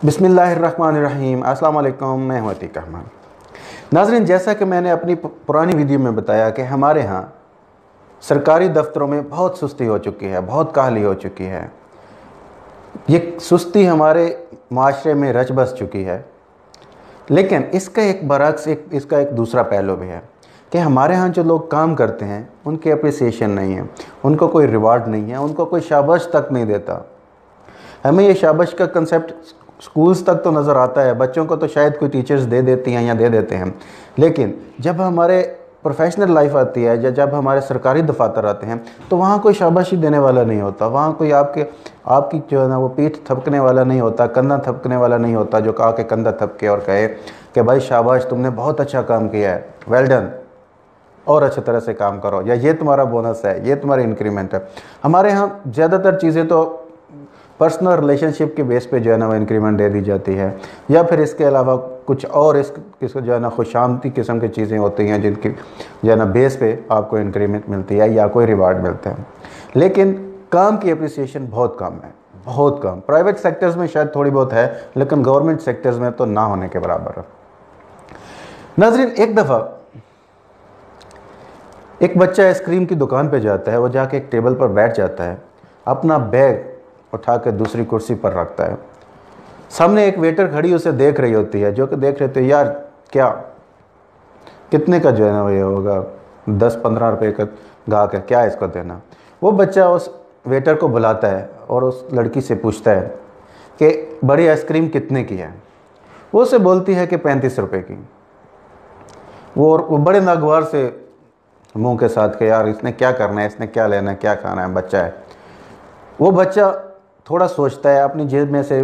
बिस्मिल्लाहिर्रहमानिर्रहीम। अस्सलाम वालेकुम, मैं हूं अतीक अहमद। नाज़रीन, जैसा कि मैंने अपनी पुरानी वीडियो में बताया कि हमारे यहाँ सरकारी दफ्तरों में बहुत सुस्ती हो चुकी है, बहुत काहली हो चुकी है। ये सुस्ती हमारे माशरे में रच बस चुकी है। लेकिन इसका एक बरक्स इसका एक दूसरा पहलू भी है कि हमारे यहाँ जो लोग काम करते हैं उनकी अप्रिसिएशन नहीं है, उनको कोई रिवार्ड नहीं है, उनको कोई शाबाश तक नहीं देता। हमें ये शाबाश का कंसेप्ट स्कूल्स तक तो नज़र आता है, बच्चों को तो शायद कोई टीचर्स दे देती हैं या दे देते हैं, लेकिन जब हमारे प्रोफेशनल लाइफ आती है या जब हमारे सरकारी दफातर आते हैं तो वहाँ कोई शाबाशी देने वाला नहीं होता। वहाँ कोई आपकी जो है ना वो पीठ थपकने वाला नहीं होता, कंधा थपकने वाला नहीं होता जो कहा कि कंधा थपके और कहे कि भाई शाबाश, तुमने बहुत अच्छा काम किया है, वेल डन, और अच्छी तरह से काम करो, या ये तुम्हारा बोनस है, ये तुम्हारी इंक्रीमेंट है। हमारे यहाँ ज़्यादातर चीज़ें तो पर्सनल रिलेशनशिप के बेस पे जो है ना वो इंक्रीमेंट दे दी जाती है, या फिर इसके अलावा कुछ और इसको जो है ना खुशामदी किस्म की चीज़ें होती हैं जिनकी जो है ना बेस पे आपको इंक्रीमेंट मिलती है या कोई रिवार्ड मिलता है। लेकिन काम की अप्रिसिएशन बहुत कम है, बहुत कम। प्राइवेट सेक्टर्स में शायद थोड़ी बहुत है, लेकिन गवर्नमेंट सेक्टर्स में तो ना होने के बराबर है। नाज़रीन, एक दफ़ा एक बच्चा आइसक्रीम की दुकान पे जाता है, वो जाके एक टेबल पर बैठ जाता है, अपना बैग उठा के दूसरी कुर्सी पर रखता है। सामने एक वेटर खड़ी उसे देख रही होती है, जो कि देख रहे थे यार क्या कितने का जो है ना वो ये होगा, 10-15 रुपये का गाहक है, क्या इसको देना। वो बच्चा उस वेटर को बुलाता है और उस लड़की से पूछता है कि बड़ी आइसक्रीम कितने की है। वो उसे बोलती है कि 35 रुपये की। वो बड़े नागवार से मुंह के साथ के यार इसने क्या करना है, इसने क्या लेना है, क्या खाना है, बच्चा है। वो बच्चा थोड़ा सोचता है, अपनी जेब में से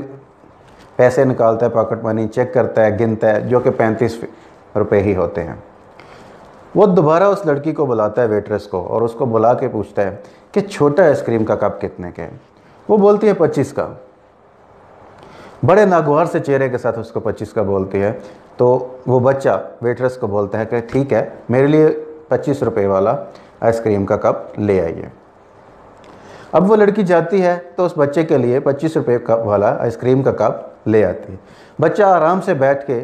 पैसे निकालता है, पॉकेट मनी चेक करता है, गिनता है, जो कि 35 रुपये ही होते हैं। वो दोबारा उस लड़की को बुलाता है, वेट्रेस को, और उसको बुला के पूछता है कि छोटा आइसक्रीम का कप कितने के है। वो बोलती है 25 का। बड़े नागवार से चेहरे के साथ उसको 25 का बोलती है। तो वो बच्चा वेट्रेस को बोलता है कि ठीक है, मेरे लिए 25 रुपये वाला आइसक्रीम का कप ले आइए। अब वो लड़की जाती है तो उस बच्चे के लिए 25 रुपये कप वाला आइसक्रीम का कप ले आती है। बच्चा आराम से बैठ के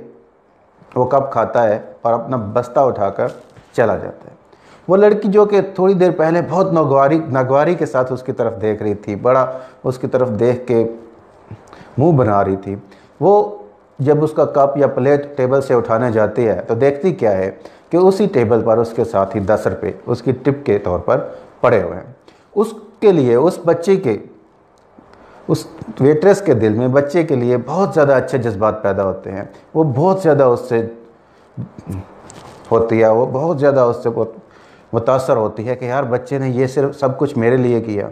वो कप खाता है और अपना बस्ता उठाकर चला जाता है। वो लड़की जो कि थोड़ी देर पहले बहुत नागवारी के साथ उसकी तरफ देख रही थी, बड़ा उसकी तरफ देख के मुंह बना रही थी, वो जब उसका कप या प्लेट टेबल से उठाने जाती है तो देखती क्या है कि उसी टेबल पर उसके साथ ही 10 रुपये उसकी टिप के तौर पर पड़े हुए हैं। उसके लिए उस बच्चे के, उस वेट्रेस के दिल में बच्चे के लिए बहुत ज़्यादा अच्छे जज्बात पैदा होते हैं। वो बहुत ज़्यादा उससे होती है, वो बहुत ज़्यादा उससे मुतासर होती है कि यार बच्चे ने ये सिर्फ सब कुछ मेरे लिए किया।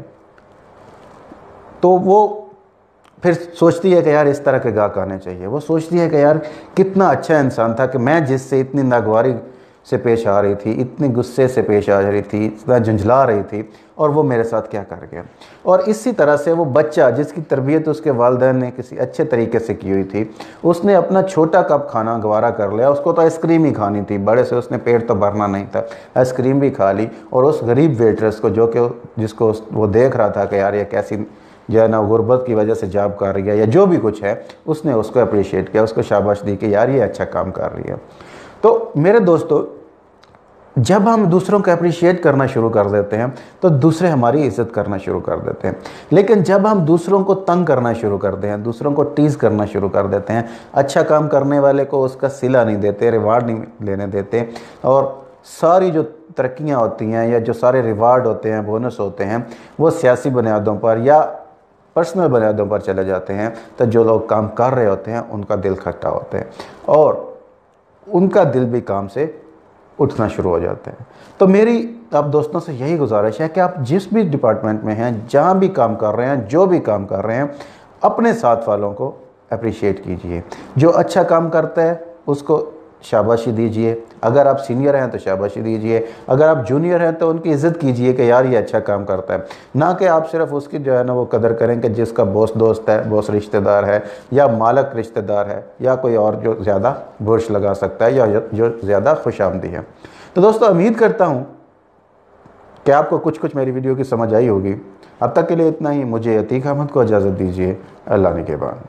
तो वो फिर सोचती है कि यार इस तरह के गाहक आने चाहिए। वो सोचती है कि यार कितना अच्छा इंसान था कि मैं जिससे इतनी नागवारी से पेश आ रही थी, इतनी गुस्से से पेश आ रही थी, इतना झुंझला रही थी, और वो मेरे साथ क्या कर गया। और इसी तरह से वो बच्चा जिसकी तरबियत उसके वालिदैन ने किसी अच्छे तरीके से की हुई थी, उसने अपना छोटा कप खाना गवारा कर लिया। उसको तो आइसक्रीम ही खानी थी, बड़े से उसने पेट तो भरना नहीं था, आइसक्रीम भी खा ली। और उस गरीब वेट्रेस को जिसको वो देख रहा था कि यार ये कैसी जो है ना गुर्बत की वजह से जॉब कर रही है या जो भी कुछ है, उसने उसको अप्रिशिएट किया, उसको शाबाश दी कि यार ये अच्छा काम कर रही है। तो मेरे दोस्तों, जब हम दूसरों को अप्रिशिएट करना शुरू कर देते हैं तो दूसरे हमारी इज़्ज़त करना शुरू कर देते हैं। लेकिन जब हम दूसरों को तंग करना शुरू करते हैं, दूसरों को टीज़ करना शुरू कर देते हैं, अच्छा काम करने वाले को उसका सिला नहीं देते, रिवार्ड नहीं लेने देते, और सारी जो तरक्कियाँ होती हैं या जो सारे रिवार्ड होते हैं, बोनस होते हैं, वो सियासी बुनियादों पर या पर्सनल बुनियादों पर चले जाते हैं, तो जो लोग काम कर रहे होते हैं उनका दिल खट्टा होता है और उनका दिल भी काम से उठना शुरू हो जाते हैं। तो मेरी आप दोस्तों से यही गुजारिश है कि आप जिस भी डिपार्टमेंट में हैं, जहाँ भी काम कर रहे हैं, जो भी काम कर रहे हैं, अपने साथ वालों को अप्रिशिएट कीजिए। जो अच्छा काम करता है उसको शाबाशी दीजिए। अगर आप सीनियर हैं तो शाबाशी दीजिए, अगर आप जूनियर हैं तो उनकी इज़्ज़त कीजिए कि यार ये अच्छा काम करता है। ना कि आप सिर्फ उसकी जो है ना वो कदर करें कि जिसका बॉस दोस्त है, बॉस रिश्तेदार है, या मालक रिश्तेदार है, या कोई और जो ज़्यादा बुर्श लगा सकता है या जो ज़्यादा खुशामदी है। तो दोस्तों, उम्मीद करता हूँ कि आपको कुछ मेरी वीडियो की समझ आई होगी। अब तक के लिए इतना ही। मुझे अतीक अहमद को इजाज़त दीजिए। अल्लाह निगहबान।